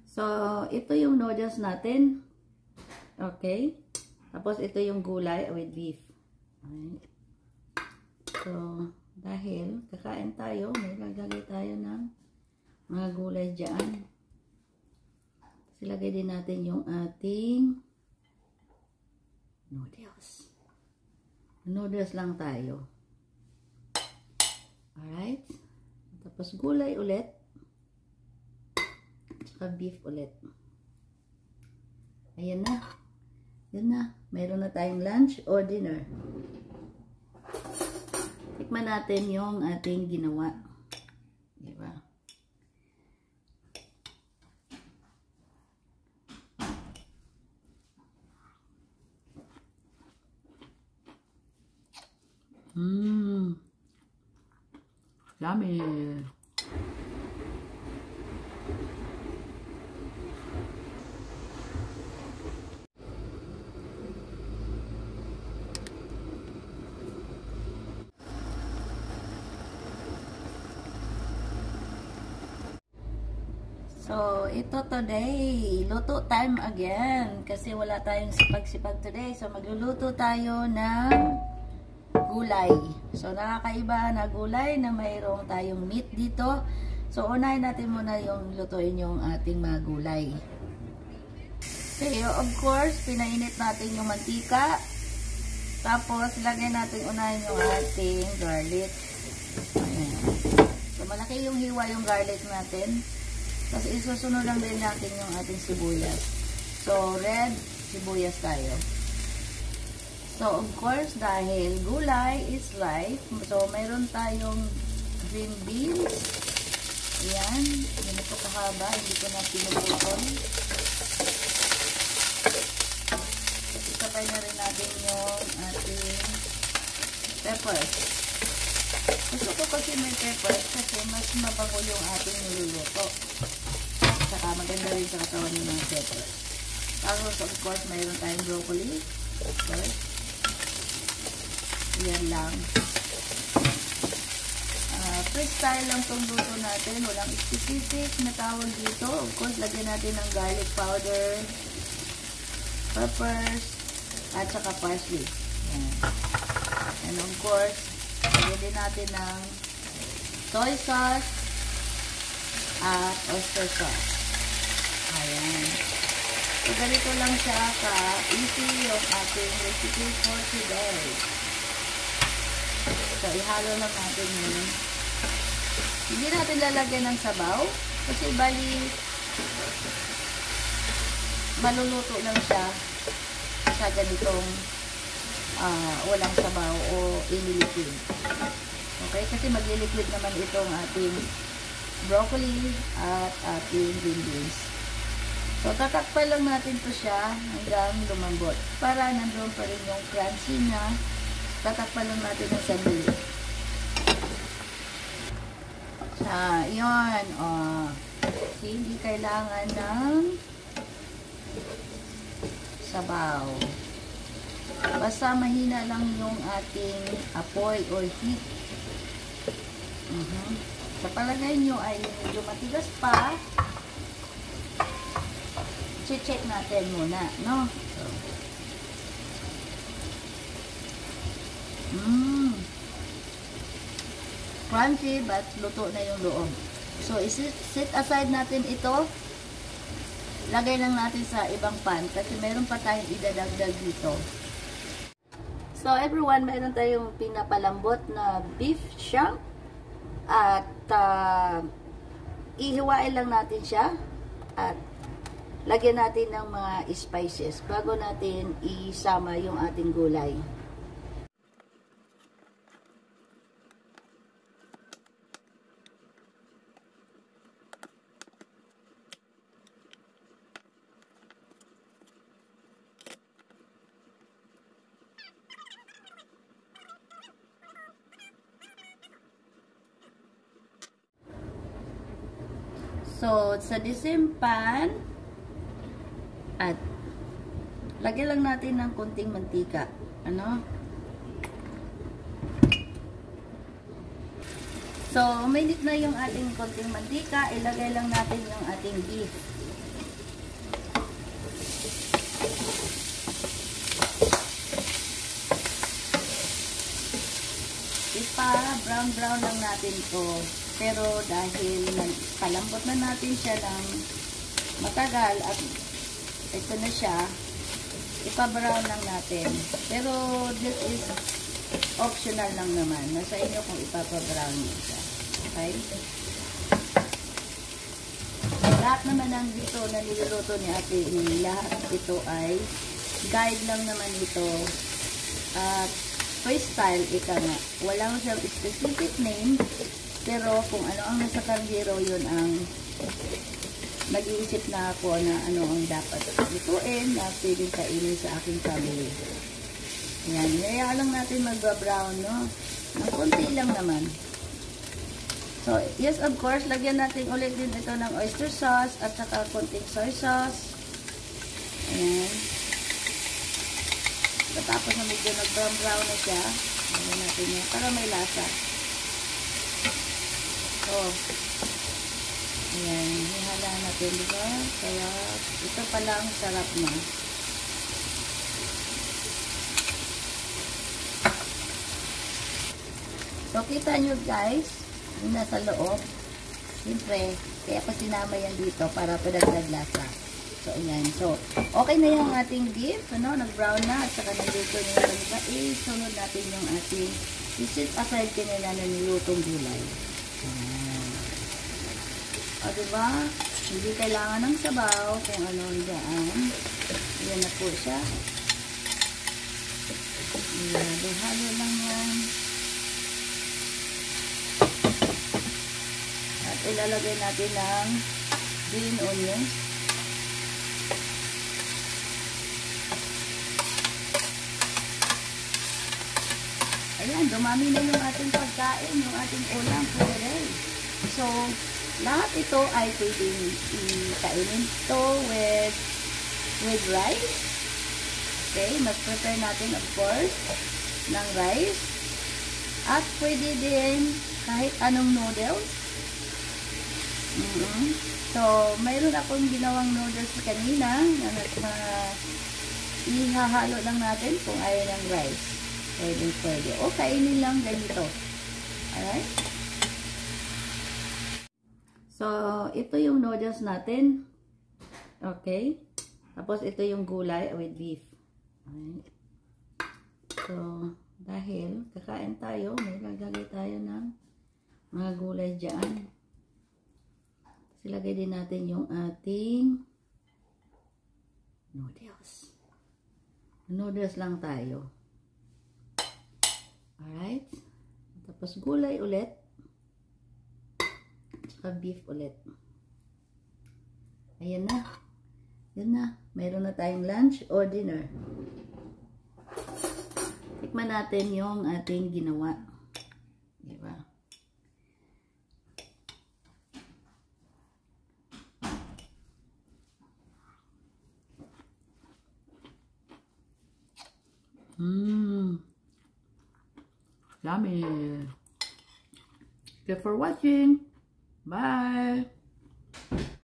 So, ito yung noodles natin. Okay. Tapos, ito yung gulay with beef. Okay. So, dahil kakain tayo, may lagay tayo ng mga gulay dyan. Silagay din natin yung ating noodles. Noodles lang tayo. Alright. Tapos gulay ulit. Tsaka beef ulit. Ayan na. Yan na. Mayroon na tayong lunch or dinner. Tikman natin yung ating ginawa. Diba? Yummy. So, ito today, luto time again. Kasi wala tayong sipag-sipag today. So, magluluto tayo ng gulay. So, nakakaiba na gulay na mayroong tayong meat dito. So, unahin natin muna yung lutuin yung ating mga gulay. Okay, of course, pinainit natin yung mantika. Tapos, lagyan natin unahin yung ating garlic. Ayan. So, malaki yung hiwa yung garlic natin. Tapos, isusunod lang din natin yung ating sibuyas. So, red sibuyas tayo. So, of course, dahil gulay is life, so, mayroon tayong green beans. Ayan. Ganito kahaba. Hindi ko na pinuputol. Isabay na rin natin yung ating peppers. Gusto ko kasi may peppers kasi mas mabango yung ating niluluto. Saka maganda rin sa katawan ng mga peppers. Tapos, of course, mayroon tayong broccoli. Of course. Yan lang. Freestyle lang itong luto natin. Walang specific na tawag dito. Of course, lagyan natin ng garlic powder, peppers, at saka parsley. Yan. And of course, lagyan din natin ng soy sauce at oyster sauce. Ayan. So, ganito lang siya ka-easy yung ating recipe for today. So, ihalo lang natin yun. Hindi natin lalagyan ng sabaw. Kasi bali, maluluto lang siya sa ganitong walang sabaw o iniliquid. Okay? Kasi magliliquid naman itong ating broccoli at ating green beans. So, tatakpan lang natin to siya hanggang lumambot. Para nandun pa rin yung crunchy niya. Tatakpan lang natin ng sandali. Yun. Hindi kailangan ng sabaw. Basta mahina lang yung ating apoy or heat. Sa palagay nyo ay medyo matigas pa, check natin muna, no? So, crunchy but luto na yung loob. So, set aside natin ito. Lagay lang natin sa ibang pan kasi meron pa tayong idadagdag dito. So, everyone, meron tayong pinapalambot na beef shank at ihiwain lang natin siya at lagyan natin ng mga spices bago natin isama yung ating gulay. So, sa disimpan, at lagyan lang natin ng konting mantika. Ano? So, uminit na yung ating konting mantika. Ilagay lang natin yung ating beef. Brown lang natin to. Pero dahil palambot na natin siya ng matagal at ito na siya, ipa-brown lang natin. Pero this is optional lang naman. Nasa inyo kung ipapa-brown nyo siya. Okay? Lahat naman ng dito na niluluto ni Ate Amy, lahat ito ay guide lang naman ito. At freestyle, ika nga. Wala mo siyang specific name, pero kung ano ang nasa kaldero, yun ang nag-iisip na ako na ano ang dapat lutuin na pwedeng kainin sa aking family. Ayan, hinayaan lang natin mag-brown, no? Ang konti lang naman. So, yes, of course, lagyan natin ulit din ito ng oyster sauce at saka konting soy sauce. Ayan. Tapos na medyo nag-brown na siya, lagyan natin yan para may lasa. So, ayan, hihala natin, diba? Kaya, ito pala ang sarap na. So, kita nyo guys, yung nasa loob, siyempre, kaya pa sinama yan dito para padagdag lasa. So, ayan. So, okay na yung ating beef, ano, nag-brown na, at saka niluluto na yung ganito. Isunod natin yung ating isit aside kanila na nilutong gulay. Ayan. O, diba? Hindi kailangan ng sabaw kung ano dyan. Ayan na po siya. Ayan. Halo lang yan. At ilalagay natin ng green onions. Ayan, dumami na yung ating pagkain, yung ating ulam for today. So, lahat ito ay pwedeng kainin ito with rice. Okay, mag-prepare natin of course ng rice. At pwede din kahit anong noodles. So, mayroon akong ginawang noodles kanina na ihahalo lang natin kung ayaw ng rice. Pwede. O, kainin lang ganito. Alright? So, ito yung noodles natin. Okay? Tapos, ito yung gulay with beef. Alright? So, dahil kakain tayo, may lagay tayo ng mga gulay dyan. Silagay din natin yung ating noodles. Noodles lang tayo. Alright. Tapos gulay ulit. Tsaka beef ulit. Ayan na. Yan na. Mayroon na tayong lunch or dinner. Tikman natin yung ating ginawa. Diba? Yummy. Thank you for watching. Bye.